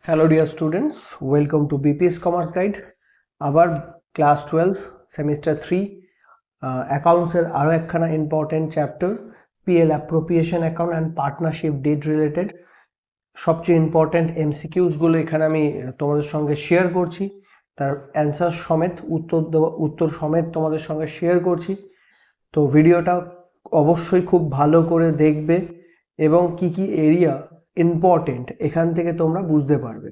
Hello dear students, welcome to BPS Commerce Guide. আবার class 12 semester 3 অ্যাকাউন্টসের আরও একখানা important chapter PL appropriation account and partnership did related সবচেয়ে important এমসিকিউসগুলো এখানে আমি তোমাদের সঙ্গে শেয়ার করছি, তার অ্যান্সার সমেত উত্তর সমেত তোমাদের সঙ্গে শেয়ার করছি। তো ভিডিওটা অবশ্যই খুব ভালো করে দেখবে এবং কি কি এরিয়া ইম্পর্টেন্ট এখান থেকে তোমরা বুঝতে পারবে।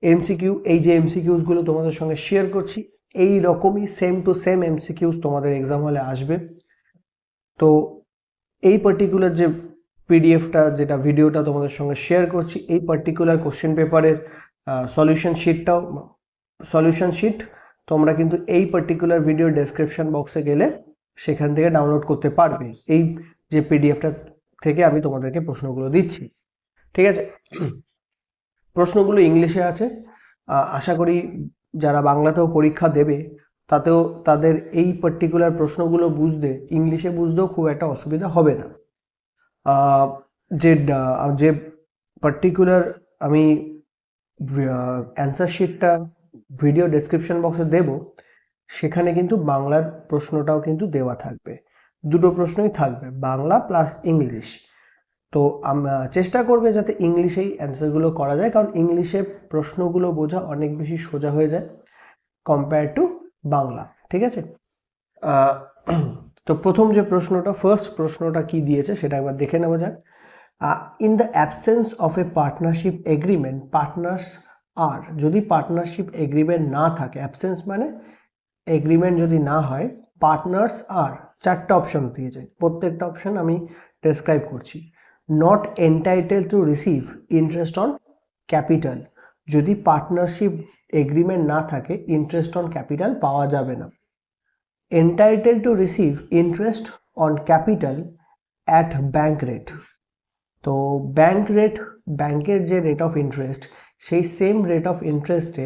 এমসিকিউ, এই যে এমসিকিউসগুলো তোমাদের সঙ্গে শেয়ার করছি এই রকমই সেম টু সেম এমসিকিউস তোমাদের এক্সাম হলে আসবে। তো এই পার্টিকুলার যে পিডিএফটা, যেটা ভিডিওটা তোমাদের সঙ্গে শেয়ার করছি, এই পার্টিকুলার কোশ্চেন পেপারের সলিউশন শিট তোমরা কিন্তু এই পার্টিকুলার ভিডিও ডেসক্রিপশন বক্সে গেলে সেখান থেকে ডাউনলোড করতে পারবে। এই যে পিডিএফটা থেকে আমি তোমাদেরকে প্রশ্নগুলো দিচ্ছি, ঠিক আছে? প্রশ্নগুলো ইংলিশে আছে, আশা করি যারা বাংলাতেও পরীক্ষা দেবে তাতেও তাদের এই পার্টিকুলার প্রশ্নগুলো বুঝতে, ইংলিশে বুঝতেও খুব একটা অসুবিধা হবে না। যে পার্টিকুলার আমি অ্যান্সার শিটটা ভিডিও ডেসক্রিপশন বক্সে দেব, সেখানে কিন্তু বাংলার প্রশ্নটাও কিন্তু দেওয়া থাকবে, দুটো প্রশ্নই থাকবে, বাংলা প্লাস ইংলিশ। তো চেষ্টা করবে যাতে ইংলিশেই অ্যান্সারগুলো করা যায়, কারণ ইংলিশে প্রশ্নগুলো বোঝা অনেক বেশি সোজা হয়ে যায় কম্পেয়ার টু বাংলা, ঠিক আছে? তো প্রথম যে প্রশ্নটা, ফার্স্ট প্রশ্নটা কি দিয়েছে সেটা একবার দেখে নেওয়া যাক। In the absence of a partnership agreement partners are, যদি পার্টনারশিপ এগ্রিমেন্ট না থাকে, অ্যাবসেন্স মানে এগ্রিমেন্ট যদি না হয়, পার্টনার্স আর, চারটা অপশন দিয়েছে, প্রত্যেকটা অপশন আমি ডেসক্রাইব করছি। Not entitle to receive interest on capital, যদি পার্টনারশিপ এগ্রিমেন্ট না থাকে ইন্টারেস্ট অন ক্যাপিটাল পাওয়া যাবে না। Entitle to receive interest on capital at bank rate, তো ব্যাংক রেট, ব্যাংকের যে রেট অফ ইন্টারেস্ট, সেই সেম রেট অফ ইন্টারেস্টে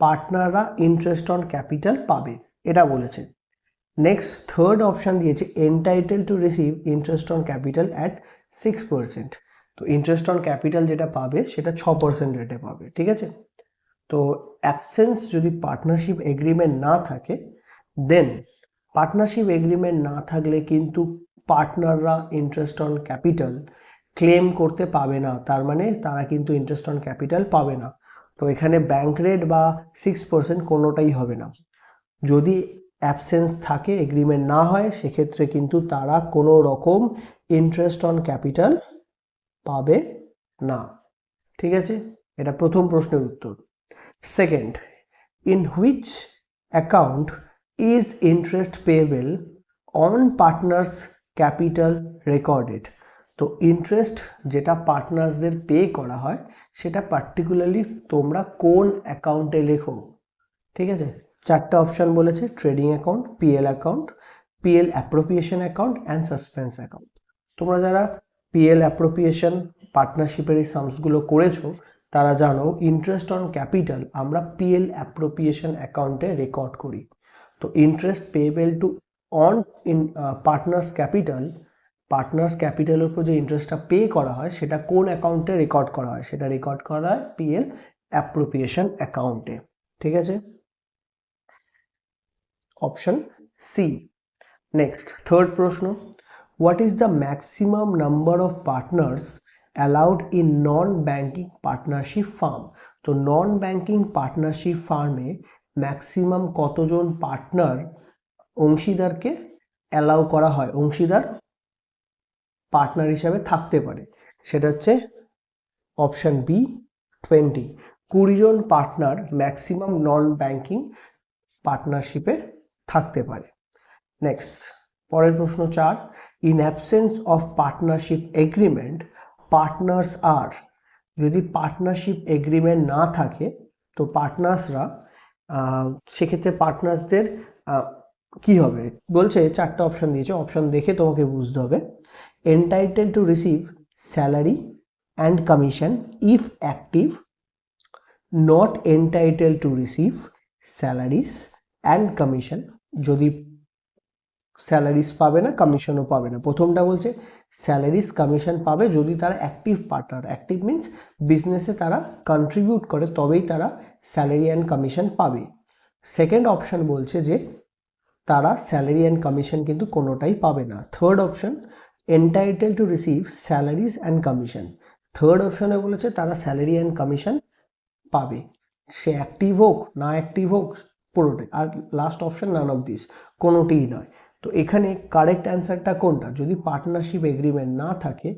পার্টনাররা ইন্টারেস্ট অন ক্যাপিটাল পাবে, এটা বলেছে। নেক্সট থার্ড অপশান দিয়েছে entitle to receive interest on capital at 6%, তো ইন্টারেস্ট অন ক্যাপিটাল যেটা পাবে সেটা 6% রেটে পাবে, ঠিক আছে? তো অ্যাবসেন্স যদি পার্টনারশিপ এগ্রিমেন্ট না থাকে, দেন পার্টনারশিপ এগ্রিমেন্ট না থাকলে কিন্তু পার্টনাররা ইন্টারেস্ট অন ক্যাপিটাল ক্লেম করতে পাবে না, তার মানে তারা কিন্তু ইন্টারেস্ট অন ক্যাপিটাল পাবে না। তো এখানে ব্যাংক রেট বা 6% কোনোটাই হবে না। যদি অ্যাবসেন্স থাকে, এগ্রিমেন্ট না হয়, সেক্ষেত্রে কিন্তু তারা কোনো রকম ইন্টারেস্ট অন ক্যাপিটাল পাবে না, ঠিক আছে? এটা প্রথম প্রশ্নের উত্তর। Second, in which account is interest payable on partners capital recorded, তো ইন্টারেস্ট যেটা পার্টনার্সদের পে করা হয় সেটা পার্টিকুলারলি তোমরা কোন অ্যাকাউন্টে লেখো, ঠিক আছে? চারটা অপশান বলেছে, trading account, PL account, PL appropriation account and suspense account. তোমরা যারা পিএল অ্যাপ্রোপ্রিয়েশন পার্টনারশিপের এই সামসগুলো করেছো তারা জানো ইন্টারেস্ট অন ক্যাপিটাল আমরা পিএল অ্যাপ্রোপ্রিয়েশন অ্যাকাউন্টে রেকর্ড করি। তো interest payable to on partners ক্যাপিটালের উপর যে ইন্টারেস্টটা পে করা হয় সেটা কোন অ্যাকাউন্টে রেকর্ড করা হয়, সেটা রেকর্ড করা হয় পিএল অ্যাপ্রোপ্রিয়েশন অ্যাকাউন্টে, ঠিক আছে? Option C. নেক্সট থার্ড প্রশ্ন, what is the maximum number of partners allowed in non banking partnership firm, তো নন ব্যাংকিং পার্টনারশিপ ফার্মে ম্যাক্সিমাম কতজন পার্টনার অংশীদারকে অ্যালাউ করা হয়, অংশীদার পার্টনার হিসাবে থাকতে পারে, সেটা হচ্ছে অপশন বি 20, 20 জন পার্টনার ম্যাক্সিমাম নন ব্যাংকিং পার্টনারশিপে থাকতে পারে। নেক্সট পরের প্রশ্ন 4, in absence of partnership agreement partners are, যদি পার্টনারশিপ এগ্রিমেন্ট না থাকে তো পার্টনার্সরা, সেক্ষেত্রে পার্টনার্সদের কি হবে বলছে, চারটা অপশন দিয়েছে, অপশন দেখে তোমাকে বুঝতে হবে। Entitle to receive salary and commission if active, not entitle to receive salaries and commission, যদি স্যালারিস পাবে না, কমিশনও পাবে না। প্রথমটা বলছে স্যালারিজ কমিশন পাবে যদি তারা অ্যাক্টিভ পার্টনার, অ্যাক্টিভ মিনস বিজনেসে তারা কন্ট্রিবিউট করে, তবেই তারা স্যালারি অ্যান্ড কমিশন পাবে। সেকেন্ড অপশন বলছে যে তারা স্যালারি অ্যান্ড কমিশন কিন্তু কোনোটাই পাবে না। Third option entitle to receive salaries and commission, third অপশনে বলেছে তারা স্যালারি অ্যান্ড কমিশন পাবে, সে অ্যাক্টিভ হোক না অ্যাক্টিভ হোক পুরোটাই। আর last option none of this, কোনোটিই নয়। তো এখানে কারেক্ট অ্যান্সারটা কোনটা? যদি পার্টনারশিপ এগ্রিমেন্ট না থাকে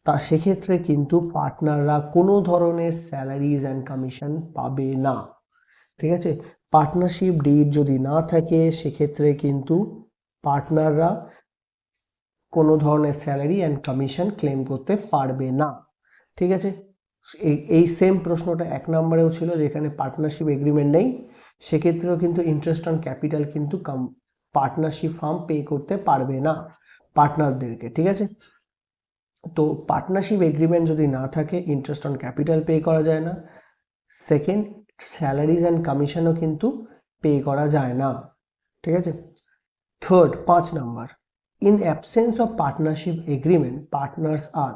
তা সেক্ষেত্রে কিন্তু পার্টনাররা কোনো ধরনের স্যালারিজ অ্যান্ড কমিশন পাবে না। ঠিক আছে, পার্টনারশিপ ডিড যদি না থাকে সেক্ষেত্রে কিন্তু পার্টনাররা কোনো ধরনের স্যালারি অ্যান্ড কমিশন ক্লেম করতে পারবে না। ঠিক আছে, এই সেম প্রশ্নটা 1 নম্বরেও ছিল, যেখানে পার্টনারশিপ এগ্রিমেন্ট নেই, সেক্ষেত্রেও কিন্তু ইন্টারেস্ট অন ক্যাপিটাল কিন্তু পার্টনারশিপ ফার্ম পে করতে পারবে না পার্টনারদেরকে। ঠিক আছে, তো পার্টনারশিপ এগ্রিমেন্ট যদি না থাকে ইন্টারেস্ট অন ক্যাপিটাল পে করা যায় না। সেকেন্ড, স্যালারিজ অ্যান্ড কমিশনও কিন্তু পে করা যায় না। ঠিক আছে, third 5 number, in absence of partnership agreement partners are,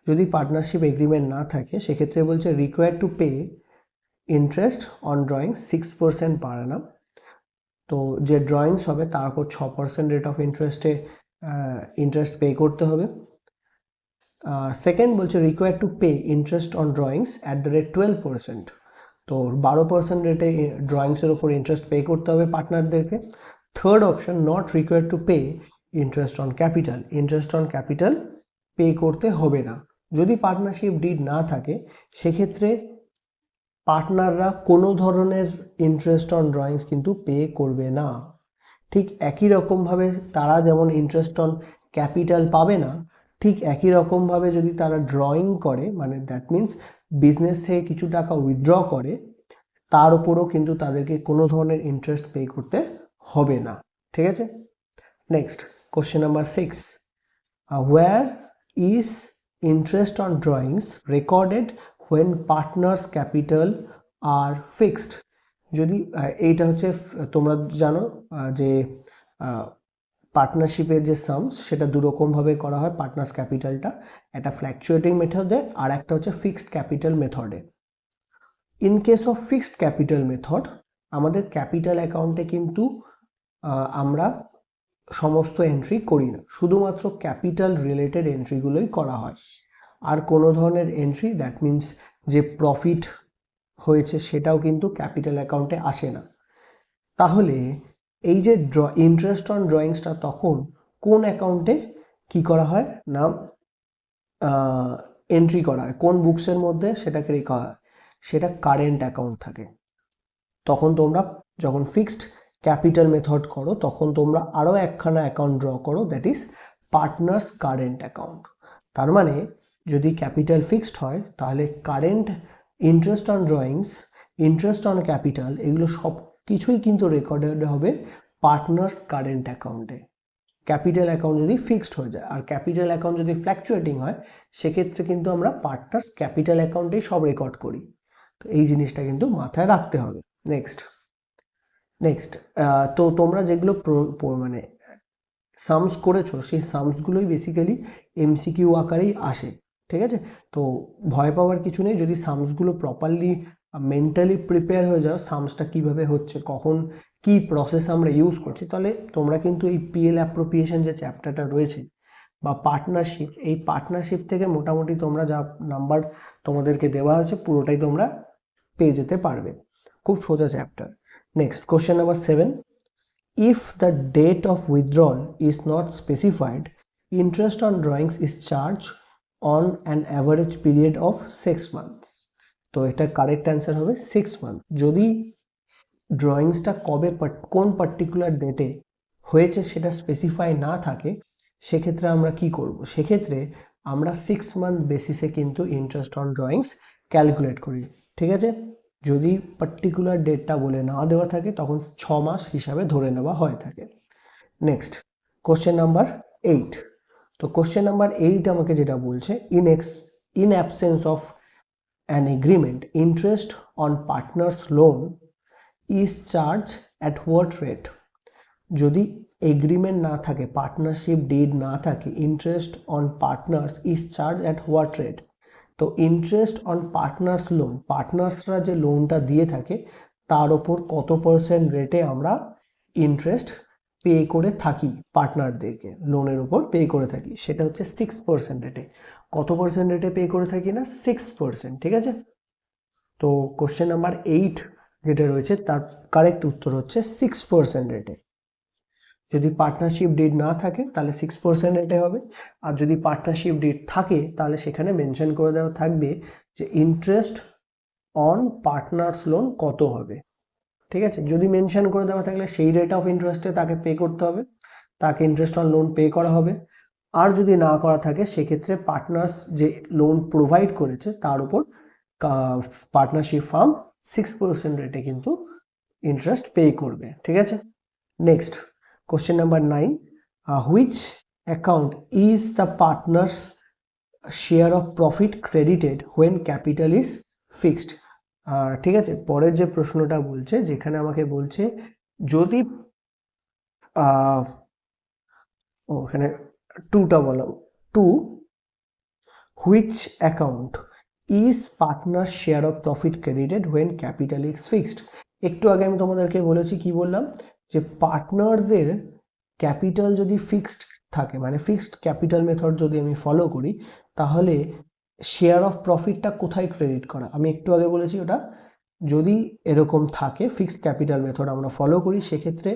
যদি পার্টনারশিপ এগ্রিমেন্ট না থাকে সেক্ষেত্রে বলছে required to pay interest on drawings 6% per annum. তো যে ড্রয়িংস হবে তার উপর 6% রেট অফ ইন্টারেস্ট পে করতে হবে। সেকেন্ড বলছে required to pay interest on drawings at the rate 12%, তো 12% রেটে ড্রয়িংসের উপর ইন্টারেস্ট পে করতে হবে পার্টনারদেরকে। Third option not required to pay interest on capital, interest on capital pay করতে হবে না। যদি পার্টনারশিপ ডিড না থাকে সেক্ষেত্রে পার্টনাররা কোনো ধরনের ইন্টারেস্ট অন ড্রয়িংস কিন্তু পে করবে না। ঠিক একই রকমভাবে তারা যেমন ইন্টারেস্ট অন ক্যাপিটাল পাবে না, ঠিক একই রকমভাবে যদি তারা ড্রয়িং করে, মানে দ্যাট মিনস বিজনেস থেকে কিছু টাকা উইথড্র করে, তার উপরও কিন্তু তাদেরকে কোনো ধরনের ইন্টারেস্ট পে করতে হবে না। ঠিক আছে, next question number 6, where is interest on drawings recorded when partners capital are fixed? যদি এইটা হচ্ছে তোমরা জানো যে পার্টনারশিপের যে সামস সেটা দুরকমভাবে করা হয় পার্টনার্স ক্যাপিটালটা, একটা ফ্ল্যাকচুয়েটিং মেথডে আর একটা হচ্ছে ফিক্সড ক্যাপিটাল মেথডে। In case of fixed capital method আমাদের ক্যাপিটাল অ্যাকাউন্টে কিন্তু আমরা সমস্ত এন্ট্রি করি না, শুধুমাত্র ক্যাপিটাল রিলেটেড এন্ট্রিগুলোই করা হয়, আর কোনো ধরনের এন্ট্রি দ্যাট মিনস যে প্রফিট হয়েছে সেটাও কিন্তু ক্যাপিটাল অ্যাকাউন্টে আসে না। তাহলে এই যে ইন্টারেস্ট অন ড্রয়িংসটা তখন কোন অ্যাকাউন্টে কি করা হয় না এন্ট্রি করা হয়, কোন বুকসের মধ্যে সেটাকে রেখা হয়, সেটা কারেন্ট অ্যাকাউন্ট থাকে। তখন তোমরা যখন ফিক্সড ক্যাপিটাল মেথড করো তখন তোমরা আরও একখানা অ্যাকাউন্ট ড্র করো, that is partners current account. তার মানে যদি ক্যাপিটাল ফিক্সড হয় তাহলে current interest on drawings, interest on capital, এগুলো সব কিছুই কিন্তু রেকর্ডেড হবে পার্টনার্স কারেন্ট অ্যাকাউন্টে, ক্যাপিটাল অ্যাকাউন্ট যদি ফিক্সড হয়ে যায়। আর ক্যাপিটাল অ্যাকাউন্ট যদি ফ্ল্যাকচুয়েটিং হয় সেক্ষেত্রে কিন্তু আমরা পার্টনার্স ক্যাপিটাল অ্যাকাউন্টেই সব রেকর্ড করি। তো এই জিনিসটা কিন্তু মাথায় রাখতে হবে। নেক্সট তো তোমরা যেগুলো মানে সামস করেছো সেই সামসগুলোই বেসিক্যালি এমসিকিউ আকারেই আসে। ঠিক আছে, তো ভয় পাওয়ার কিছু নেই, যদি সামসগুলো প্রপারলি মেন্টালি প্রিপেয়ার হয়ে যাও সামসটা কিভাবে হচ্ছে, কখন কি প্রসেস আমরা ইউজ করছি, তাহলে তোমরা কিন্তু এই পিএল অ্যাপ্রোপ্রিয়েশন যে চ্যাপ্টারটা রয়েছে বা পার্টনারশিপ, এই পার্টনারশিপ থেকে মোটামুটি তোমরা যা নাম্বার তোমাদেরকে দেওয়া হয়েছে পুরোটাই তোমরা পেয়ে যেতে পারবে। খুব সোজা chapter. Next question number 7, if the date of withdrawal is not specified, interest on drawings is charged on an average period of 6 months. তো এটা কারেক্ট অ্যান্সার হবে 6 মান্থ। যদি ড্রয়িংসটা কবে কোন পার্টিকুলার ডেটে হয়েছে সেটা স্পেসিফাই না থাকে সেক্ষেত্রে আমরা কি করব, সেক্ষেত্রে আমরা 6 মান্থ বেসিসে কিন্তু ইন্টারেস্ট অন ড্রয়িংস ক্যালকুলেট করি। ঠিক আছে, যদি পার্টিকুলার ডেটটা বলে না দেওয়া থাকে তখন 6 মাস হিসাবে ধরে নেওয়া হয়ে থাকে। নেক্সট কোশ্চেন নাম্বার 8, তো কোশ্চেন নাম্বার 8 আমাকে যেটা বলছে in absence of an agreement interest on partners loan is charge at what rate? যদি এগ্রিমেন্ট না থাকে, পার্টনারশিপ ডিড না থাকে, interest on partners is charge at what rate? তো ইন্টারেস্ট অন পার্টনার্স লোন, পার্টনার্সরা যে লোনটা দিয়ে থাকে তার ওপর কত পার্সেন্ট রেটে আমরা ইন্টারেস্ট পে করে থাকি, পার্টনারদেরকে লোনের উপর পে করে থাকি, সেটা হচ্ছে 6% রেটে। কত পার্সেন্ট রেটে পে করে থাকি না? 6%, ঠিক আছে। তো কোশ্চেন নাম্বার 8 যেটা রয়েছে তার কারেক্ট উত্তর হচ্ছে 6% রেটে। যদি পার্টনারশিপ ডিড না থাকে তাহলে 6% রেটে হবে, আর যদি পার্টনারশিপ ডিড থাকে তাহলে সেখানে মেনশন করে দেওয়া থাকবে যে ইন্টারেস্ট অন পার্টনার্স লোন কত হবে, ঠিক আছে। যদি মেনশন করে দেওয়া থাকলে সেই রেট অফ ইন্টারেস্টে তাকে পে করতে হবে, তাকে ইন্টারেস্ট অন লোন পে করা হবে। আর যদি না করা থাকে সেক্ষেত্রে পার্টনার্স যে লোন প্রোভাইড করেছে তার উপর পার্টনারশিপ ফার্ম 6% রেটে কিন্তু ইন্টারেস্ট পে করবে, ঠিক আছে। Next question number 9, which account is the partners share of profit credited when capital is fixed? ঠিক আছে, পরের যে প্রশ্নটা বলছে, যেখানে আমাকে বলছে যদি ওখানে 2টা বলা, 2 which account is partner share of profit credited when capital is fixed? একটু আগে আমি তোমাদেরকে বলেছি, কি বললাম, যে পার্টনারদের ক্যাপিটাল যদি ফিক্সড থাকে, মানে ফিক্সড ক্যাপিটাল মেথড যদি আমি ফলো করি, তাহলে শেয়ার অফ প্রফিটটা কোথায় ক্রেডিট করা? আমি একটু আগে বলেছি ওটা, যদি এরকম থাকে ফিক্সড ক্যাপিটাল মেথড আমরা ফলো করি, সেক্ষেত্রে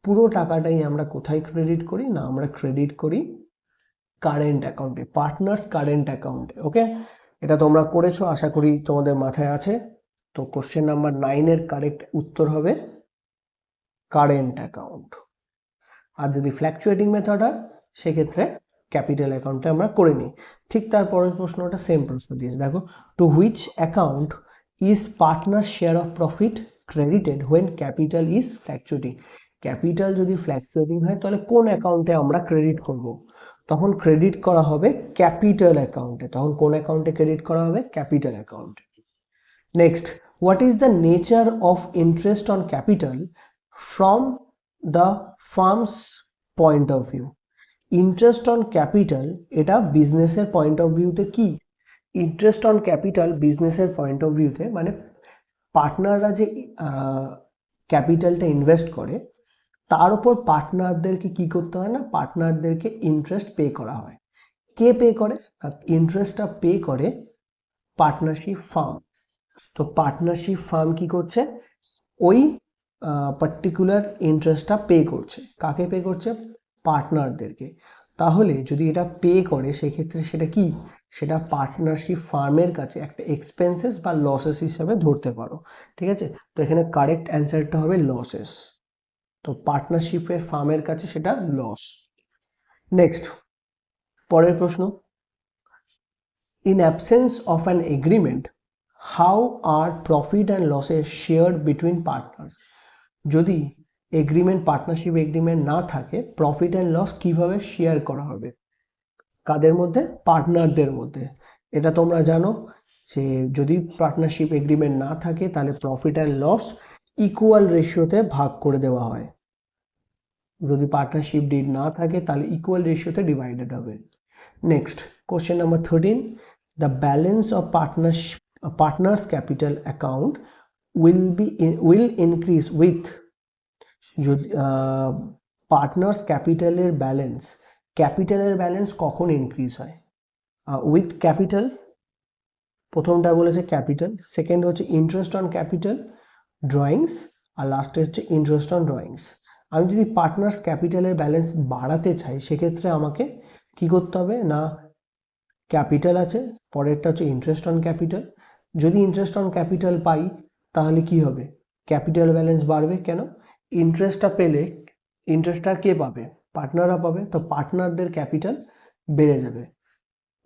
পুরো টাকাটাই আমরা কোথায় ক্রেডিট করি না, আমরা ক্রেডিট করি কারেন্ট অ্যাকাউন্টে, পার্টনার্স কারেন্ট অ্যাকাউন্টে। ওকে, এটা তোমরা করেছো, আশা করি তোমাদের মাথায় আছে। তো কোশ্চেন নাম্বার 9 এর কারেক্ট উত্তর হবে কারেন্ট অ্যাকাউন্ট। আর যদি ফ্ল্যাকচুয়েটিং মেথড হয় সেক্ষেত্রে ক্যাপিটাল অ্যাকাউন্টে আমরা করে নিই। ঠিক তারপরের প্রশ্নটা সেম প্রশ্ন দিয়েছে, দেখো, to which account is partner share of profit credited when capital is fluctuating? Capital যদি ফ্ল্যাকচুয়েটিং হয় তাহলে কোন অ্যাকাউন্টে আমরা ক্রেডিট করব? তখন ক্রেডিট করা হবে ক্যাপিটাল অ্যাকাউন্টে। তখন কোন অ্যাকাউন্টে ক্রেডিট করা হবে? ক্যাপিটাল অ্যাকাউন্টে। Next, what is the nature of interest on capital from the firm's point of view? Interest on capital এটা বিজনেসের পয়েন্ট অফ ভিউতে কি? ইন্টারেস্ট অন ক্যাপিটাল বিজনেসের পয়েন্ট অফ ভিউতে, মানে পার্টনাররা যে ক্যাপিটালটা ইনভেস্ট করে তার উপর পার্টনারদেরকে কি করতে হয় না, পার্টনারদেরকে ইন্টারেস্ট পে করা হয়। কে পে করে? ইন্টারেস্টটা পে করে পার্টনারশিপ ফার্ম। তো পার্টনারশিপ ফার্ম কি করছে? ওই পার্টিকুলার ইন্টারেস্টটা পে করছে। কাকে পে করছে? পার্টনারদেরকে। তাহলে যদি এটা পে করে সেক্ষেত্রে সেটা কি, সেটা পার্টনারশিপ ফার্মের কাছে একটা এক্সপেন্সেস বা লসেস হিসাবে ধরতে পারো, ঠিক আছে। তো এখানে কারেক্ট অ্যান্সারটা হবে লসেস। তো পার্টনারশিপের ফার্মের কাছে সেটা লস। নেক্সট, পরের প্রশ্ন, in absence of an agreement how are profit and losses share between partners? যদি এগ্রিমেন্ট, পার্টনারশিপ এগ্রিমেন্ট না থাকে, প্রফিট অ্যান্ড লস কিভাবে শেয়ার করা হবে? কাদের মধ্যে? পার্টনারদের মধ্যে। এটা তোমরা জানো যে যদি পার্টনারশিপ এগ্রিমেন্ট না থাকে তাহলে প্রফিট অ্যান্ড লস ইকুয়াল রেশিওতে ভাগ করে দেওয়া হয়। যদি পার্টনারশিপ ডিড না থাকে তাহলে ইকুয়াল রেশিওতে ডিভাইডেড হবে। Next, question number 13, the balance of partners capital account will increase with, যদি পার্টনার্স ক্যাপিটালের ব্যালেন্স, ক্যাপিটালের ব্যালেন্স কখন ইনক্রিজ হয়? উইথ ক্যাপিটাল, প্রথমটা বলেছে ক্যাপিটাল, সেকেন্ড হচ্ছে ইন্টারেস্ট অন ক্যাপিটাল ড্রয়িংস, আর লাস্টে হচ্ছে ইন্টারেস্ট অন ড্রয়িংস। আমি যদি পার্টনার্স ক্যাপিটালের ব্যালেন্স বাড়াতে চাই সেক্ষেত্রে আমাকে কি করতে হবে না, ক্যাপিটাল আছে, পরেরটা হচ্ছে ইন্টারেস্ট অন ক্যাপিটাল। যদি ইন্টারেস্ট অন ক্যাপিটাল পাই তাহলে কি হবে? ক্যাপিটাল ব্যালেন্স বাড়বে। কেন? ইন্টারেস্টটা পেলে ইন্টারেস্টটা কে পাবে? পার্টনাররা পাবে। তো পার্টনারদের ক্যাপিটাল বেড়ে যাবে।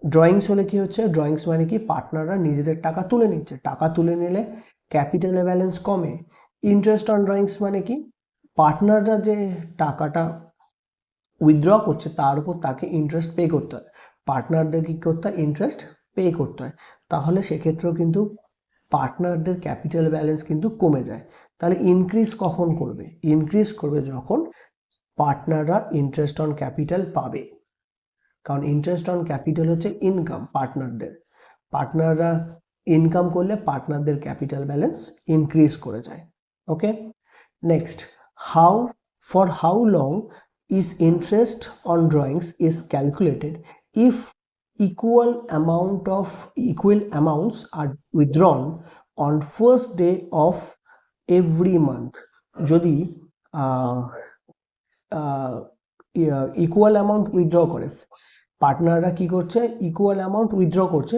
ড্রয়িংস হলে কি হচ্ছে? ড্রয়িংস মানে কি, পার্টনাররা নিজেদের টাকা তুলে নিচ্ছে, টাকা তুলে নিলে ক্যাপিটালের ব্যালেন্স কমে। ইন্টারেস্ট অন ড্রয়িংস মানে কি, পার্টনাররা যে টাকাটা উইথড্র করছে তার উপর তাকে ইন্টারেস্ট পে করতে হয়, পার্টনারদের কি করতে হয়? ইন্টারেস্ট পে করতে হয়। তাহলে সেক্ষেত্রেও কিন্তু পার্টনারদের ক্যাপিটাল ব্যালেন্স কিন্তু কমে যায়। তাহলে ইনক্রিজ কখন করবে? ইনক্রিজ করবে যখন পার্টনাররা ইন্টারেস্ট অন ক্যাপিটাল পাবে, কারণ ইন্টারেস্ট অন ক্যাপিটাল হচ্ছে ইনকাম পার্টনাররা ইনকাম করলে পার্টনারদের ক্যাপিটাল ব্যালেন্স ইনক্রিজ করে যায়। ওকে, next, how long is interest on drawings is calculated if equal amounts are withdrawn on first day of every month? যদি equal amount withdraw করে, পার্টনাররা কি করছে, equal amount withdraw করছে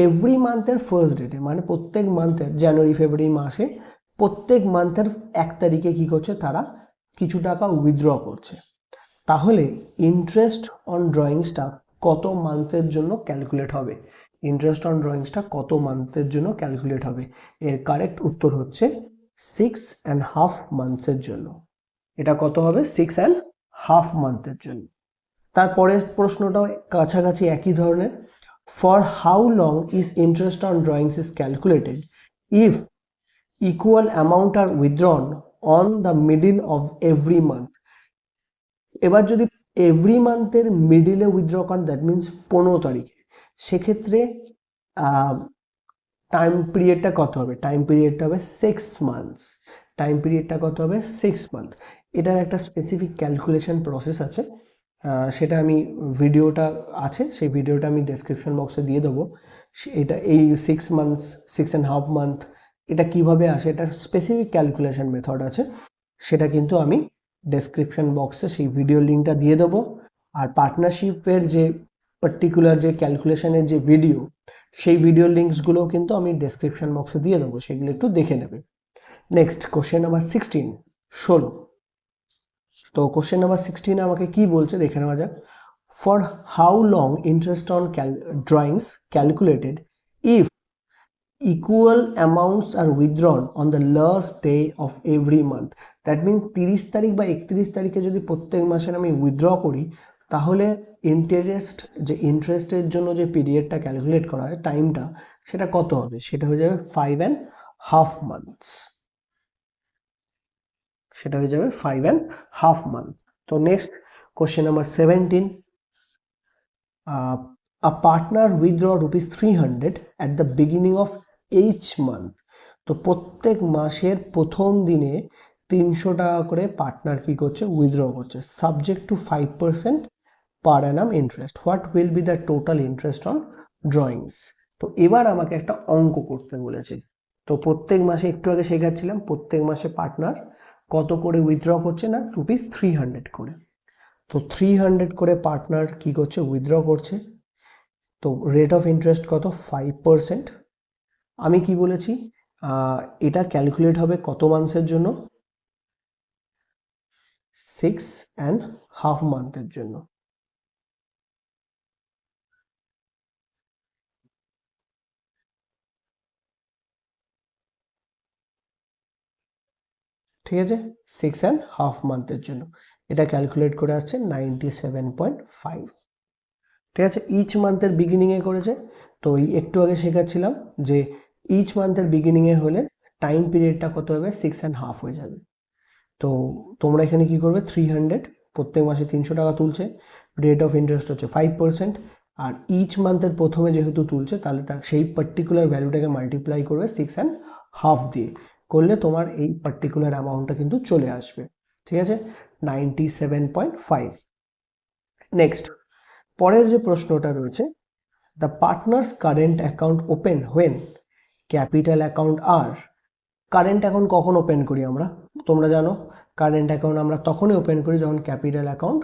every মান্থের first ডেটে, মানে প্রত্যেক মান্থের জানুয়ারি ফেব্রুয়ারি মাসে প্রত্যেক মান্থের 1 তারিখে কি করছে, তারা কিছু টাকা উইথড্র করছে। তাহলে ইন্টারেস্ট অন ড্রয়িংসটা কত মান্থের জন্য ক্যালকুলেট হবে? ইন্টারেস্ট অন ড্রয়িংসটা কত মান্থের জন্য ক্যালকুলেট হবে? এর কারেক্ট উত্তর হচ্ছে 6.5 মান্থসের জন্য। এটা কত হবে? 6.5 মান্থের জন্য। তারপরের প্রশ্নটাও কাছাকাছি একই ধরনের। For how long is interest on drawings is calculated if equal amount are withdrawn on the middle of every month? এবার যদি এভরি মান্থের মিডিলে উইথড্র করেন, দ্যাট মিনস 15 তারিখে, সেক্ষেত্রে টাইম পিরিয়ডটা কত হবে? টাইম পিরিয়ডটা হবে 6 মান্থস। টাইম পিরিয়ডটা কত হবে? 6 মান্থ। এটার একটা স্পেসিফিক ক্যালকুলেশন প্রসেস আছে, সেটা আমি ভিডিওটা আছে, সেই ভিডিওটা আমি ডেসক্রিপশন বক্সে দিয়ে দেবো। এটা এই 6 মান্থস 6.5 মান্থ এটা কিভাবে আসে, এটার স্পেসিফিক ক্যালকুলেশন মেথড আছে, সেটা কিন্তু আমি ডেসক্রিপশন বক্সে সেই ভিডিও লিঙ্কটা দিয়ে দেবো। আর পার্টনারশিপের যে পার্টিকুলার যে ক্যালকুলেশনের যে ভিডিও, সেই ভিডিও লিঙ্কসগুলোও কিন্তু আমি ডেসক্রিপশন বক্সে দিয়ে দেবো, সেগুলো একটু দেখে নেবে। Next question number 16। তো কোশ্চেন নাম্বার 16 আমাকে কি বলছে দেখে নেওয়া যাক। For how long interest on drawings calculated if equal amounts are withdrawn on the last day of every month? That means 30 তারিখ বা 31 তারিখে যদি প্রত্যেক মাসের আমি উইথড্র করি, তাহলে ইন্টারেস্টের জন্য যে পিরিয়ডটা ক্যালকুলেট করা হয়, টাইমটা, সেটা কত হবে? সেটা হয়ে যাবে 5.5 মান্থস। সেটা হয়ে যাবে 5.5 মান্থস। তো next question number 17। a partner withdraw ₹300 at the beginning of each month. তো প্রত্যেক মাসের প্রথম দিনে 300 টাকা করে পার্টনার কি করছে? উইথড্র করছে, subject to 5% per Anam interest. What will be the total interest on drawings? তো এবার আমাকে একটা অঙ্ক করতে বলেছে। তো প্রত্যেক মাসে একটু আগে শেখাচ্ছিলাম, প্রত্যেক মাসে পার্টনার কত করে উইথড্র করছে না, ₹300 করে। তো 300 করে পার্টনার কি করছে? উইথড্র করছে। তো রেট অফ ইন্টারেস্ট কত? 5%। আমি কি বলেছি, এটা ক্যালকুলেট হবে কত মান্থসের জন্য? 6.5 মান্থের জন্য। ঠিক আছে, 6.5 মান্থের জন্য এটা ক্যালকুলেট করে আসছে 97.5। ঠিক আছে, ইচ মান্থের বিগিনিংয়ে করেছে। তো একটু আগে শেখাচ্ছিলাম যে ইচ মান্থের বিগিনিংয়ে হলে টাইম পিরিয়ডটা কত হবে? 6.5 হয়ে যাবে। তো তোমরা এখানে কি করবে? 300, প্রত্যেক মাসে 300 টাকা তুলছে, রেট অফ ইন্টারেস্ট হচ্ছে 5%, আর ইচ মান্থের প্রথমে যেহেতু তুলছে, তাহলে তার সেই পার্টিকুলার ভ্যালুটাকে মাল্টিপ্লাই করবে 6.5 দিয়ে, করলে তোমার এই পার্টিকুলার অ্যামাউন্টটা কিন্তু চলে আসবে। ঠিক আছে, 97.5। নেক্সট, পরের যে প্রশ্নটা রয়েছে, the partners current account open when capital account are. Current account কখন ওপেন করি আমরা? তোমরা জানো কারেন্ট অ্যাকাউন্ট আমরা তখনই ওপেন করি যখন ক্যাপিটাল অ্যাকাউন্ট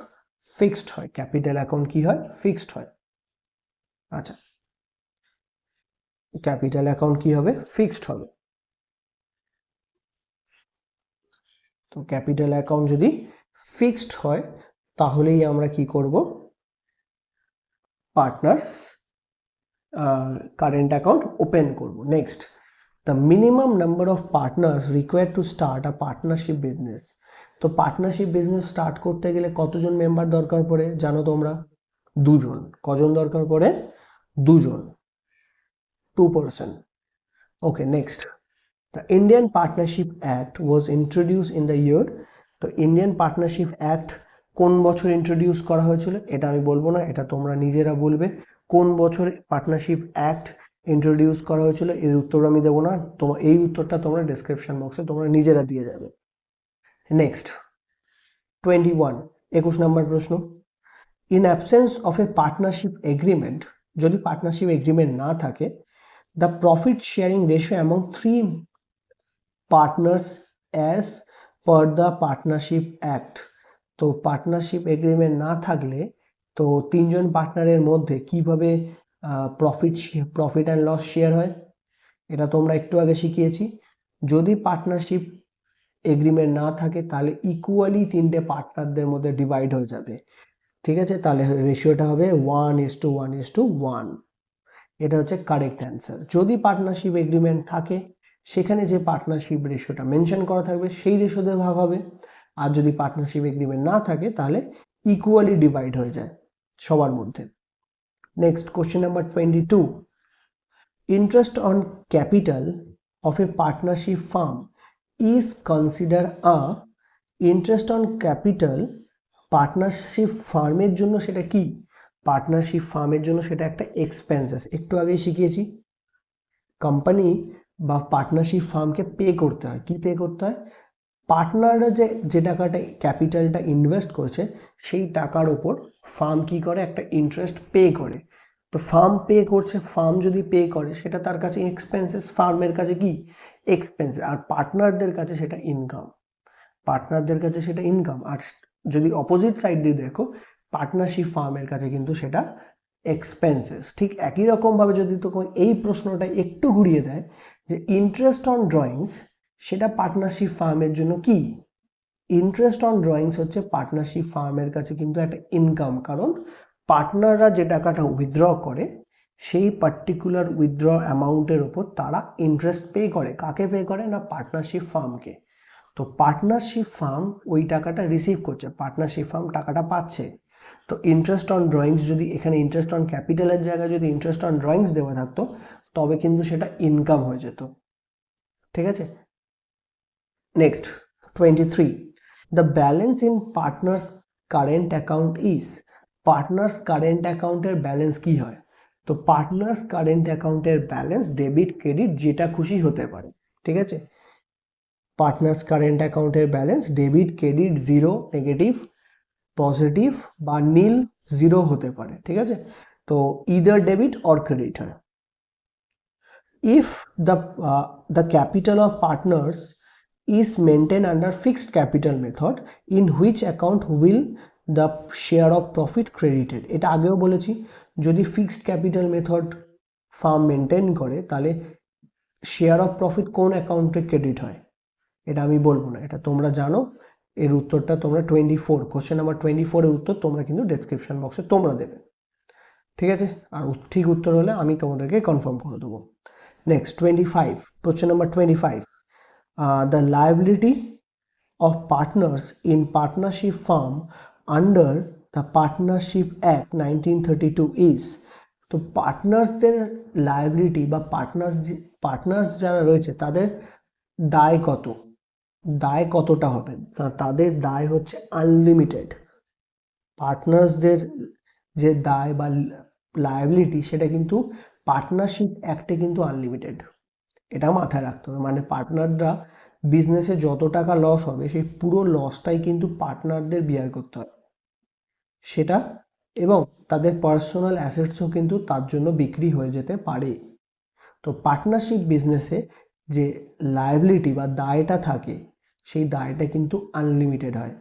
ফিক্সড হয়। ক্যাপিটাল অ্যাকাউন্ট কি হয়? ফিক্সড হয়। আচ্ছা, ক্যাপিটাল অ্যাকাউন্ট কি হবে? ফিক্সড হবে। তো ক্যাপিটাল অ্যাকাউন্ট যদি ফিক্সড হয়, তাহলেই আমরা কি করব? পার্টনার্স কারেন্ট অ্যাকাউন্ট ওপেন করব। Next, the minimum number of partners required to start a partnership business. তো পার্টনারশিপ বিজনেস স্টার্ট করতে গেলে কতজন মেম্বার দরকার পড়ে জানো তোমরা? 2 জন। কজন দরকার পড়ে? 2 জন, 2%। ওকে, next, the Indian Partnership Act was introduced in the year তো ইন্ডিয়ান পার্টনারশিপ অ্যাক্ট কোন বছর ইন্ট্রোডিউস করা হয়েছিল এটা আমি বলবো না, এটা তোমরা নিজেরা বলবে কোন বছর পার্টনারশিপ অ্যাক্ট ইন্ট্রোডিউস করা হয়েছিল। এর উত্তর আমি দেবো না, তোমার এই উত্তরটা তোমরা ডেসক্রিপশন বক্সে তোমরা নিজেরা দিয়ে যাবে। নেক্সট 21, 21 নম্বর প্রশ্ন। In absence of a partnership agreement, যদি পার্টনারশিপ এগ্রিমেন্ট না থাকে, the profit sharing ratio among 3 partners as per the partnership act. তো পার্টনারশিপ এগ্রিমেন্ট না থাকলে তো তিনজন পার্টনারের মধ্যে কিভাবে প্রফিট অ্যান্ড লস শেয়ার হয়, এটা তোমরা একটু আগে শিখিয়েছি। যদি পার্টনারশিপ এগ্রিমেন্ট না থাকে তাহলে ইকুয়ালি তিনটে পার্টনারদের মধ্যে ডিভাইড হয়ে যাবে, ঠিক আছে? তাহলে রেশিওটা হবে 1:1:1। এটা হচ্ছে কারেক্ট অ্যান্সার। যদি পার্টনারশিপ এগ্রিমেন্ট থাকে সেখানে যে পার্টনারশিপ রেশিওটা মেনশন করা থাকবে সেই রেশিওতে ভাগ হবে, আর যদি পার্টনারশিপ এগ্রিমেন্ট না থাকে তাহলে ইকুয়ালি ডিভাইড হয়ে যায় সবার মধ্যে। Next question number 22, interest on capital of a partnership firm is consider a, interest on capital partnership ফার্মের জন্য সেটা কি? পার্টনারশিপ ফার্মের জন্য সেটা একটা এক্সপেন্সেস, একটু আগেই শিখিয়েছি। কোম্পানি বা পার্টনারশিপ ফার্মকে পে করতে হয়, কি পে করতে হয়? পার্টনাররা যে টাকাটা ক্যাপিটালটা ইনভেস্ট করছে সেই টাকার ওপর ফার্ম কি করে, একটা ইন্টারেস্ট পে করে। তো ফার্ম পে করছে, ফার্ম যদি পে করে সেটা তার কাছে এক্সপেন্সেস, ফার্মের কাছে কি এক্সপেন্সেস, আর পার্টনারদের কাছে সেটা ইনকাম, পার্টনারদের কাছে সেটা ইনকাম। আর যদি অপোজিট সাইড দিয়ে দেখো, পার্টনারশিপ ফার্মের কাছে কিন্তু সেটা এক্সপেন্সেস। ঠিক একই রকমভাবে যদি তোকে এই প্রশ্নটা একটু ঘুরিয়ে দেয় যে ইন্টারেস্ট অন ড্রয়িংস, সেটা পার্টনারশিপ ফার্মের জন্য কি? ইন্টারেস্ট অন ড্রয়িংস হচ্ছে পার্টনারশিপ ফার্মের কাছে কিন্তু একটা ইনকাম, কারণ পার্টনাররা যে টাকাটা উইথড্র করে সেই পার্টিকুলার উইথড্র অ্যামাউন্টের ওপর তারা ইন্টারেস্ট পে করে। কাকে পে করে না? পার্টনারশিপ ফার্মকে। তো পার্টনারশিপ ফার্ম ওই টাকাটা রিসিভ করছে, পার্টনারশিপ ফার্ম টাকাটা পাচ্ছে। তো ইন্টারেস্ট অন ড্রয়িংস, যদি এখানে ইন্টারেস্ট অন ক্যাপিটালের জায়গায় যদি ইন্টারেস্ট অন ড্রয়িংস দেওয়া থাকতো তবে কিন্তু সেটা ইনকাম হয়ে যেত, ঠিক আছে? Next 23, the balance in partners current account is, partners current অ্যাকাউন্টের ব্যালেন্স কি হয়? তো পার্টনার্স কারেন্ট অ্যাকাউন্টের ব্যালেন্স ডেবিট ক্রেডিট যেটা খুশি হতে পারে, ঠিক আছে? পার্টনার্স কারেন্ট অ্যাকাউন্টের balance debit credit, zero, negative, positive বা নীল, জিরো হতে পারে, ঠিক আছে? তো ইদার ডেবিট অর ক্রেডিট হয়। If the capital of partners is maintained under fixed capital method, in which account will the share of profit credited? এটা আগেও বলেছি, যদি fixed capital method farm maintain করে তাহলে শেয়ার অফ প্রফিট কোন অ্যাকাউন্টে credit হয় এটা আমি বলবো না, এটা তোমরা জানো। এর উত্তরটা তোমরা 24, কোশ্চেন নাম্বার 24 এর উত্তর তোমরা কিন্তু ডেসক্রিপশন বক্সে তোমরা দেবে, ঠিক আছে? আর ঠিক উত্তর হলে আমি তোমাদেরকে কনফার্ম করে দেবো। Next 25, question number 25, the liability of partners in partnership firm under the Partnership Act 1932 is, তো পার্টনার্সদের লায়াবিলিটি বা পার্টনার্স যারা রয়েছে তাদের দায় কত, দায় কতটা হবে? তাদের দায় হচ্ছে আনলিমিটেড। পার্টনার্সদের যে দায় বা লায়াবিলিটি সেটা কিন্তু পার্টনারশিপ অ্যাক্টে কিন্তু আনলিমিটেড, এটা মাথায় রাখতে হবে। মানে পার্টনাররা বিজনেসে যত টাকা লস হবে সেই পুরো লসটাই কিন্তু পার্টনারদের বিয়ার করতে হয় সেটা, এবং তাদের পার্সোনাল অ্যাসেটসও কিন্তু তার জন্য বিক্রি হয়ে যেতে পারে। তো পার্টনারশিপ বিজনেসে যে লায়াবিলিটি বা দায়টা থাকে সেই দায়টা কিন্তু আনলিমিটেড হয়।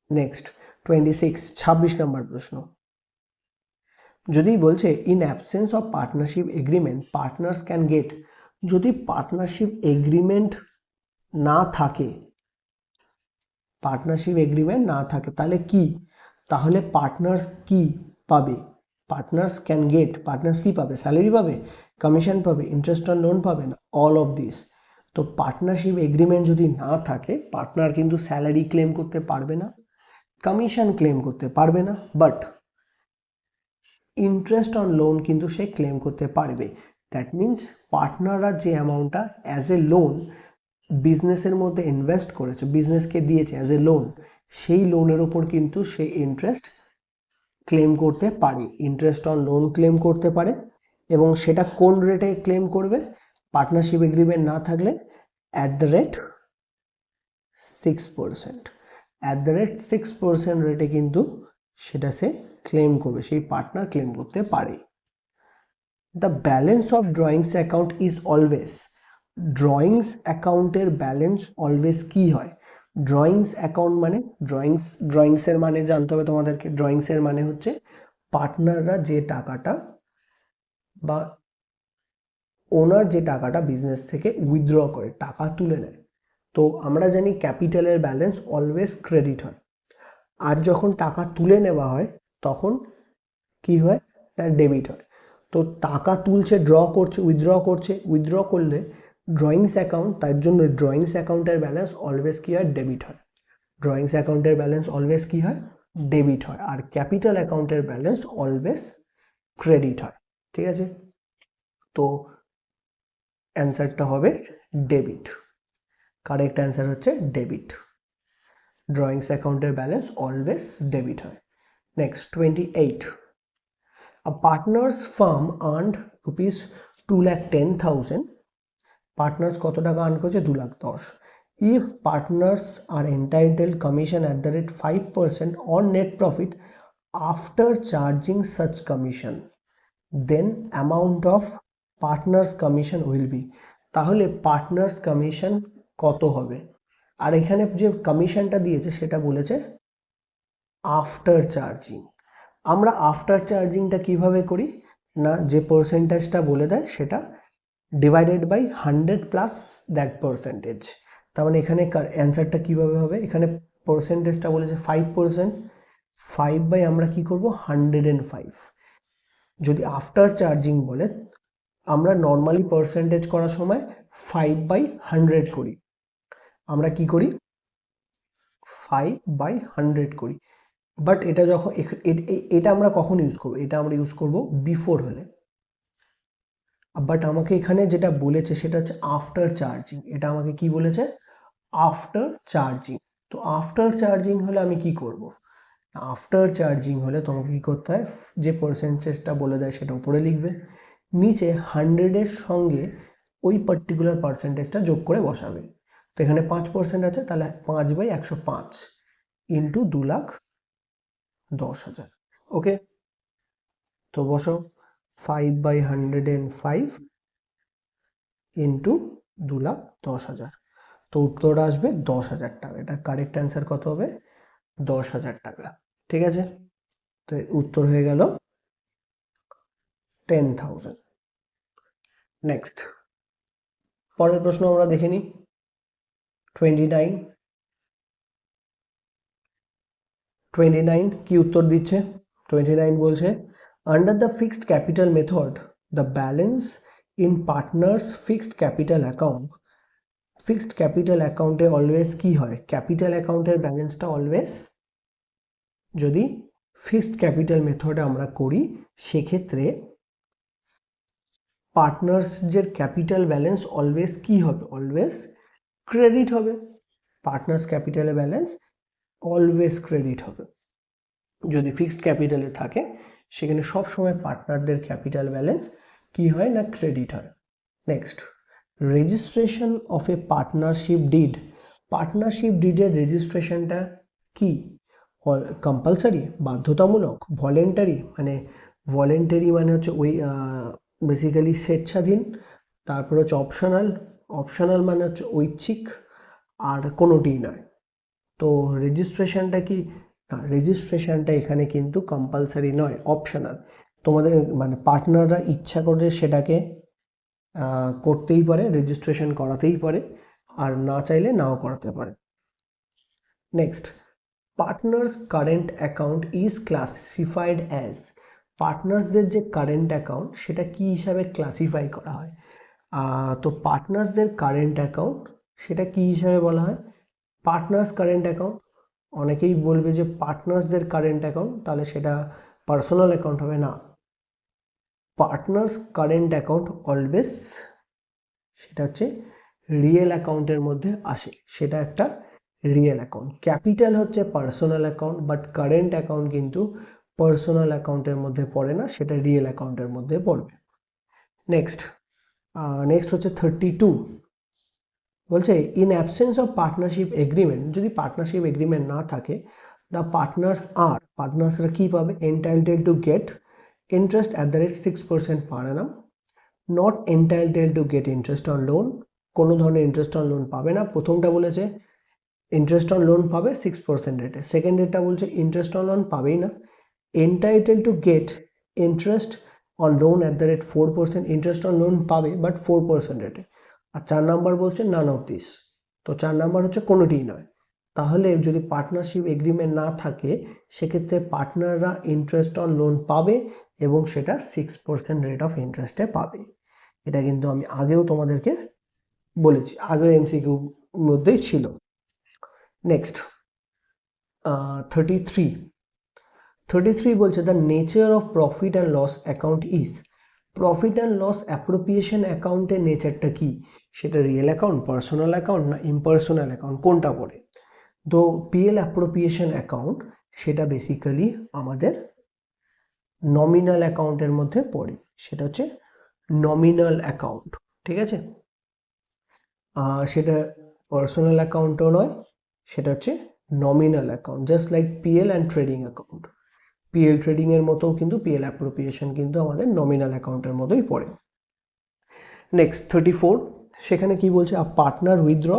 নেক্সট 26, 26 নম্বর প্রশ্ন। যদি বলছে in absence of partnership agreement partners can get, যদি পার্টনারশিপ এগ্রিমেন্ট না থাকে, পার্টনারশিপ এগ্রিমেন্ট না থাকে তাহলে কি? তাহলে পার্টনার্স কি পাবে? পার্টনার্স ক্যান গেট, পার্টনার্স কি পাবে? স্যালারি পাবে, কমিশন পাবে, ইন্টারেস্ট অন লোন পাবে না, অল অফ দিস। তো পার্টনারশিপ এগ্রিমেন্ট যদি না থাকে পার্টনার কিন্তু স্যালারি ক্লেম করতে পারবে না, কমিশন ক্লেম করতে পারবে না, বাট ইন্টারেস্ট অন লোন কিন্তু সে ক্লেম করতে পারবে। দ্যাট মিনস পার্টনাররা যে অ্যামাউন্টটা অ্যাজ এ লোন বিজনেসের মধ্যে ইনভেস্ট করেছে, বিজনেসকে দিয়েছে অ্যাজ এ লোন, সেই লোনের ওপর কিন্তু সে ইন্টারেস্ট ক্লেম করতে পারে, ইন্টারেস্ট অন লোন ক্লেম করতে পারে। এবং সেটা কোন রেটে ক্লেম করবে? পার্টনারশিপ এগ্রিমেন্ট না থাকলে at the rate 6%, at the rate 6% রেটে কিন্তু সেটা সে ক্লেম করবে, সেই পার্টনার ক্লেম করতে পারে। The balance of drawings account is always, drawings অ্যাকাউন্টের ব্যালেন্স অলওয়েজ কি হয়? ড্রয়িংস অ্যাকাউন্ট মানে ড্রয়িংসের মানে জানতে হবে তোমাদেরকে। ড্রয়িংসের মানে হচ্ছে পার্টনাররা যে টাকাটা বা ওনার যে টাকাটা বিজনেস থেকে উইথড্র করে, টাকা তুলে নেয়। তো আমরা জানি ক্যাপিটালের ব্যালেন্স অলওয়েজ ক্রেডিট হয়, আর যখন টাকা তুলে নেওয়া হয় তখন কি হয় না ডেবিট হয়। তো টাকা তুলছে, ড্র করছে, উইথড্র করলে ড্রয়িংস অ্যাকাউন্ট, তার জন্য ড্রয়িংস অ্যাকাউন্টের ব্যালেন্স অলওয়েজ কি হয়? ডেবিট হয়। ড্রয়িংস অ্যাকাউন্টের ব্যালেন্স অলওয়েজ কি হয়? ডেবিট হয়। আর ক্যাপিটাল অ্যাকাউন্টের ব্যালেন্স অলওয়েজ ক্রেডিট হয়। ঠিক আছে, তো অ্যান্সারটা হবে ডেবিট। কারেক্ট অ্যান্সার হচ্ছে ডেবিট। ড্রয়িংস অ্যাকাউন্টের ব্যালেন্স অলওয়েজ ডেবিট হয়। Next 28, a partner's firm earned rupees 2,10,000, partners কত টাকা আর্ন করছে? 2,10,000। if partners are entitled commission at the rate 5% on net profit after charging such commission, then amount of partners commission will be, তাহলে partners commission কত হবে? আর এখানে যে কমিশনটা দিয়েছে সেটা বলেছে আফটার চার্জিং। আমরা আফটার চার্জিংটা কিভাবে করি না, যে পার্সেন্টেজটা বলে দেয় সেটা divided by 100 plus that percentage. তার মানে এখানে অ্যান্সারটা কিভাবে হবে? এখানে পার্সেন্টেজটা বলেছে 5%, 5 বাই আমরা কি করব 105। যদি আফটার চার্জিং বলে, আমরা নর্মালি পার্সেন্টেজ করার সময় 5/100 করি। আমরা কি করি? 5/100 করি। বাট এটা যখন এটা আমরা কখন ইউজ করব? এটা আমরা ইউজ করব বিফোর হলে। বাট আমাকে এখানে যেটা বলেছে সেটা হচ্ছে আফটার চার্জিং। এটা আমাকে কি বলেছে? After charging. তো আফটার চার্জিং হলে আমি কি করব? আফটার চার্জিং হলে তোমাকে কি করতে হয়? যে পার্সেন্টেজটা বলে দেয় সেটা উপরে লিখবে, নিচে 100-এর সঙ্গে ওই পার্টিকুলার পার্সেন্টেজটা যোগ করে বসাবে। তো এখানে 5% আছে, তাহলে 5/105 ইন্টু 2,10,000। ওকে, তো বসো 5/105 ইন্টু 2,10,000, তো উত্তর আসবে 10,000 টাকা। এটা কারেক্ট অ্যান্সার কত হবে? 10,000 টাকা। ঠিক আছে, তো উত্তর হয়ে গেল 10,000। নেক্সট পরের প্রশ্ন আমরা দেখে নিই। 29 কি উত্তর দিচ্ছে? 29 বলছে under the fixed capital method the balance in partners fixed capital account, fixed capital অ্যাকাউন্টে অলওয়েজ কি হয়? ক্যাপিটাল অ্যাকাউন্টের ব্যালেন্সটা অলওয়েজ, যদি ফিক্সড ক্যাপিটাল মেথডে আমরা করি সেক্ষেত্রে পার্টনার্সদের ক্যাপিটাল ব্যালেন্স অলওয়েজ কি হবে? অলওয়েজ ক্রেডিট হবে। পার্টনার্স ক্যাপিটালের ব্যালেন্স অলওয়েজ ক্রেডিট হবে। যদি ফিক্সড ক্যাপিটালে থাকে সেখানে সবসময় পার্টনারদের ক্যাপিটাল ব্যালেন্স কি হয় না ক্রেডিট হয়। Next, registration of a partnership deed, partnership ডিডের রেজিস্ট্রেশনটা কি? কম্পালসারি, বাধ্যতামূলক, ভলেন্টারি, মানে ভলেন্টারি মানে হচ্ছে ওই বেসিক্যালি স্বেচ্ছাধীন, তারপর হচ্ছে অপশনাল, অপশনাল মানে হচ্ছে ঐচ্ছিক, আর কোনোটিই নয়। তো রেজিস্ট্রেশনটা কি? না, রেজিস্ট্রেশনটা এখানে কিন্তু কম্পালসারি নয়, অপশনাল। তোমাদের মানে পার্টনাররা ইচ্ছা করে সেটাকে করতেই পারে, রেজিস্ট্রেশন করাতেই পারে, আর না চাইলে নাও করাতে পারে। Next, partners current account is classified as, পার্টনার্সদের যে কারেন্ট অ্যাকাউন্ট সেটা কি হিসাবে ক্লাসিফাই করা হয়? তো পার্টনার্সদের কারেন্ট অ্যাকাউন্ট সেটা কি হিসাবে বলা হয়? পার্টনার্স কারেন্ট অ্যাকাউন্ট, অনেকেই বলবে যে পার্টনার্সদের কারেন্ট অ্যাকাউন্ট, তাহলে সেটা পার্সোনাল অ্যাকাউন্ট হবে না। পার্টনার্স কারেন্ট অ্যাকাউন্ট অলওয়েজ সেটা হচ্ছে রিয়েল অ্যাকাউন্টের মধ্যে আসে, সেটা একটা রিয়েল অ্যাকাউন্ট। ক্যাপিটাল হচ্ছে personal account, but current account কিন্তু পার্সোনাল অ্যাকাউন্টের মধ্যে পড়ে না, সেটা রিয়েল অ্যাকাউন্টের মধ্যে পড়বে। নেক্সট হচ্ছে 32, বলছে in absence of partnership agreement, যদি পার্টনারশিপ এগ্রিমেন্ট না থাকে, দ্য পার্টনার্সরা কি পাবে, entitled to get interest at the rate 6% per Anam, not entitled to get interest on loan, কোনো ধরনের ইন্টারেস্ট অন লোন পাবে না। প্রথমটা বলেছে ইন্টারেস্ট অন লোন পাবে 6% রেটে, সেকেন্ড রেটটা বলছে ইন্টারেস্ট অন লোন পাবেই না, entitled to get interest on loan at the rate 4%, interest on loan পাবে বাট 4% রেটে। আর 4 নাম্বার বলছে নান অফ দিস, তো 4 নাম্বার হচ্ছে কোনোটিই নয়। তাহলে যদি পার্টনারশিপ এগ্রিমেন্ট না থাকে, সেক্ষেত্রে পার্টনাররা ইন্টারেস্ট অন লোন পাবে এবং সেটা 6% রেট অফ ইন্টারেস্টে পাবে। এটা কিন্তু আমি আগেও তোমাদেরকে বলেছি, আগেও এমসিকিউ মধ্যেই ছিল। নেক্সট 33 বলছে the nature of profit and loss account is, profit and loss appropriation অ্যাকাউন্টের নেচারটা কি, সেটা রিয়েল অ্যাকাউন্ট, পার্সোনাল অ্যাকাউন্ট না ইম্পার্সোনাল অ্যাকাউন্ট, কোনটা পড়ে? তো পিএল অ্যাপ্রোপ্রিয়েশন অ্যাকাউন্ট সেটা বেসিক্যালি আমাদের নমিনাল অ্যাকাউন্টের মধ্যে পড়ে, সেটা হচ্ছে নমিনাল অ্যাকাউন্ট, ঠিক আছে? সেটা পার্সোনাল অ্যাকাউন্টও নয়, সেটা হচ্ছে nominal account, just like PL and trading account. PL trading এর মতো কিন্তু পিএল অ্যাপ্রোপ্রিয়েশন কিন্তু আমাদের নমিনাল অ্যাকাউন্টের মতোই পড়ে। নেক্সট 34, সেখানে কি বলছে, a partner withdraw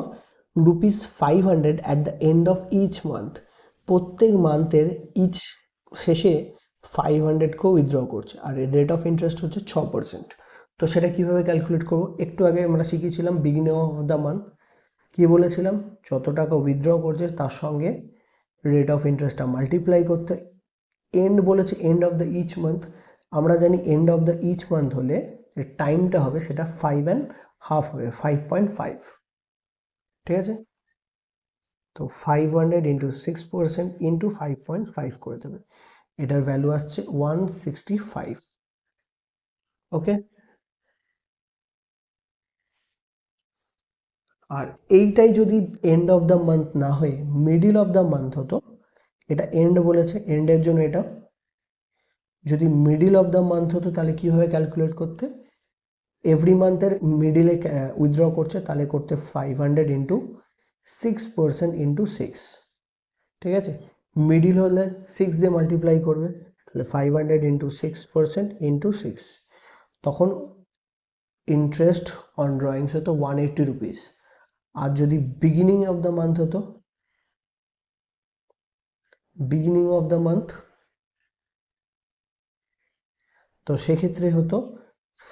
₹500 at the end of each month, প্রত্যেক মান্থের ইচ শেষে 500 কেও উইথড্র করছে, আর রেট অফ ইন্টারেস্ট হচ্ছে 6%। তো সেটা কিভাবে ক্যালকুলেট করবো, একটু আগে আমরা শিখেছিলাম বিগিনিং অফ দ্য মান্থ, কি বলেছিলাম, যত টাকা উইথড্র করছে তার সঙ্গে রেট অফ ইন্টারেস্টটা মাল্টিপ্লাই করতে। এন্ড বলেছে end of the each month, আমরা জানি end of the each month হলে যে টাইমটা হবে সেটা 5.5 হবে, 5.5, ঠিক আছে? তো 500 ইন্টু 6% ইন্টু 5.5 করে দেবে, এটার ভ্যালু আসছে 165। ওকে, আর এইটাই যদি এন্ড অফ দ্য মান্থ না হয়ে মিডিল অফ দ্য মান্থ হতো, এটা এন্ড বলেছে, এন্ডের জন্য এটা, যদি মিডিল অফ দ্য মান্থ হতো তাহলে কিভাবে ক্যালকুলেট করতে, এভরি মান্থের মিডিলে উইথড্র করছে, তাহলে করতে 500 ইন্টু 6% ইন্টু 6, ঠিক আছে? মিডিল হলে 6 দিয়ে মাল্টিপ্লাই করবে, তাহলে 500 ইন্টু 6% ইন্টু 6, তখন ইন্টারেস্ট অন ড্রয়িংস হতো 180 রুপিস। আর যদি বিগিনিং অফ দ্য মান্থ হতো, বিগিনিং অফ দ্য মান্থ, তো সেক্ষেত্রে হতো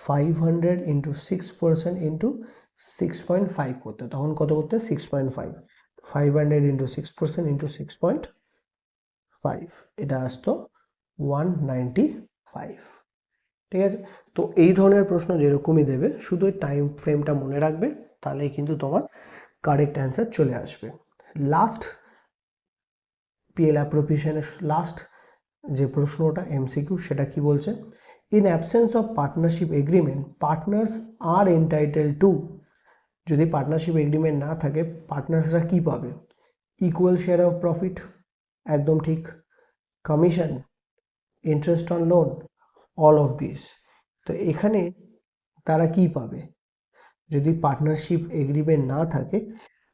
500 ইন্টু 6% ইন্টু 6.5 করতে, তখন কত করতে 6.5, 500 ইন্টু 6% ইন্টু 6.5, এটা আসতো 195, ঠিক আছে? তো এই ধরনের প্রশ্ন যেরকমই দেবে, শুধু টাইম ফ্রেমটা মনে রাখবে, তাহলেই কিন্তু তোমার কারেক্ট অ্যান্সার চলে আসবে। লাস্ট পিএল অ্যাপ্রোপ্রিয়েশনের লাস্ট যে প্রশ্নটা এমসিকিউ, সেটা কি বলছে, in absence of partnership agreement partners are entitled to, যদি পার্টনারশিপ এগ্রিমেন্ট না থাকে পার্টনার্সরা কি পাবে, ইকুয়াল শেয়ার অফ প্রফিট, একদম ঠিক, commission, interest on loan, all of this. তো এখানে তারা কি পাবে, যদি পার্টনারশিপ এগ্রিমেন্ট না থাকে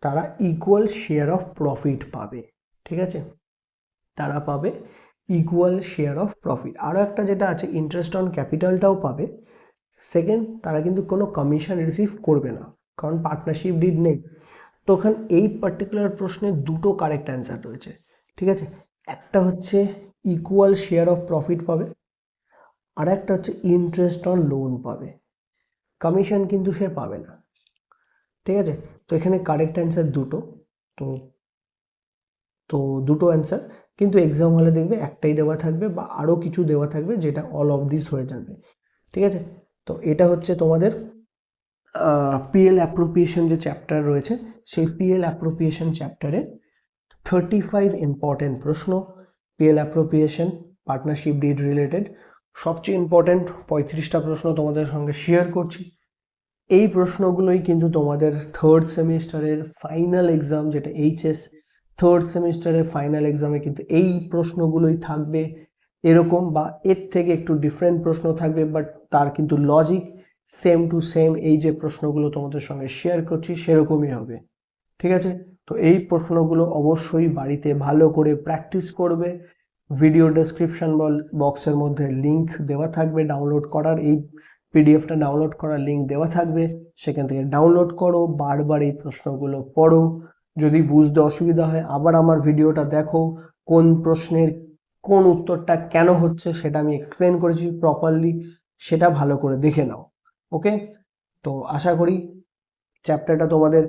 তারা ইকুয়াল শেয়ার অফ প্রফিট পাবে, ঠিক আছে? তারা পাবে ইকুয়াল শেয়ার অফ প্রফিট। আরও একটা যেটা আছে ইন্টারেস্ট অন ক্যাপিটালটাও পাবে। সেকেন্ড, তারা কিন্তু কোনো কমিশন রিসিভ করবে না, কারণ পার্টনারশিপ ডিড নেই। তো ওখানে এই পার্টিকুলার প্রশ্নে দুটো কারেক্ট অ্যান্সার রয়েছে, ঠিক আছে? একটা হচ্ছে ইকুয়াল শেয়ার অফ প্রফিট পাবে, আর একটা হচ্ছে ইন্টারেস্ট অন লোন পাবে, কমিশন কিন্তু সে পাবে না, ঠিক আছে? তো এখানে কারেক্ট অ্যান্সার দুটো, তো তো দুটো অ্যান্সার, কিন্তু এক্সাম হলে দেখবে একটাই দেওয়া থাকবে বা আরও কিছু দেওয়া থাকবে যেটা অল অফ দিস হয়ে যাবে, ঠিক আছে? তো এটা হচ্ছে তোমাদের পিএল অ্যাপ্রোপ্রিয়েশন যে চ্যাপ্টার রয়েছে, সেই পিএল অ্যাপ্রোপ্রিয়েশন চ্যাপ্টারে 35 ইম্পর্টেন্ট প্রশ্ন PL appropriation partnership did related. সবচেয়ে ইম্পর্টেন্ট 35টা প্রশ্ন তোমাদের সঙ্গে শেয়ার করছি, এই প্রশ্নগুলোই কিন্তু তোমাদের থার্ড সেমিস্টারের ফাইনাল এক্সাম, যেটা এইচএস থার্ড সেমিস্টারের ফাইনাল এক্সামে কিন্তু এই প্রশ্নগুলোই থাকবে এরকম, বা এর থেকে একটু ডিফারেন্ট প্রশ্ন থাকবে, বাট তার কিন্তু লজিক সেম টু সেম এই যে প্রশ্নগুলো তোমাদের সঙ্গে শেয়ার করছি সেরকমই হবে। ঠিক আছে, তো এই প্রশ্নগুলো অবশ্যই বাড়িতে ভালো করে প্র্যাকটিস করবে। ভিডিও ডেসক্রিপশন বক্সের মধ্যে লিংক দেওয়া থাকবে ডাউনলোড করার, এই পিডিএফটা ডাউনলোড করার লিংক দেওয়া থাকবে, সেখান থেকে ডাউনলোড করো, বারবার এই প্রশ্নগুলো পড়ো। যদি বুঝতে অসুবিধা হয় আবার আমার ভিডিওটা দেখো, কোন প্রশ্নের কোন উত্তরটা কেন হচ্ছে সেটা আমি এক্সপ্লেন করেছি প্রপারলি, সেটা ভালো করে দেখে নাও। ওকে, তো আশা করি চ্যাপ্টারটা তোমাদের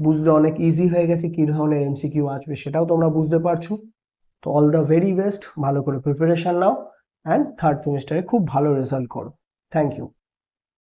বুঝতে অনেক ইজি হয়ে গেছে, কি ধরনের এমসিকিউ আসবে সেটাও তোমরা বুঝতে পারছো। তো অল দ্য ভেরি বেস্ট, ভালো করে প্রিপারেশন নাও অ্যান্ড থার্ড সেমিস্টারে খুব ভালো রেজাল্ট করো। Thank you.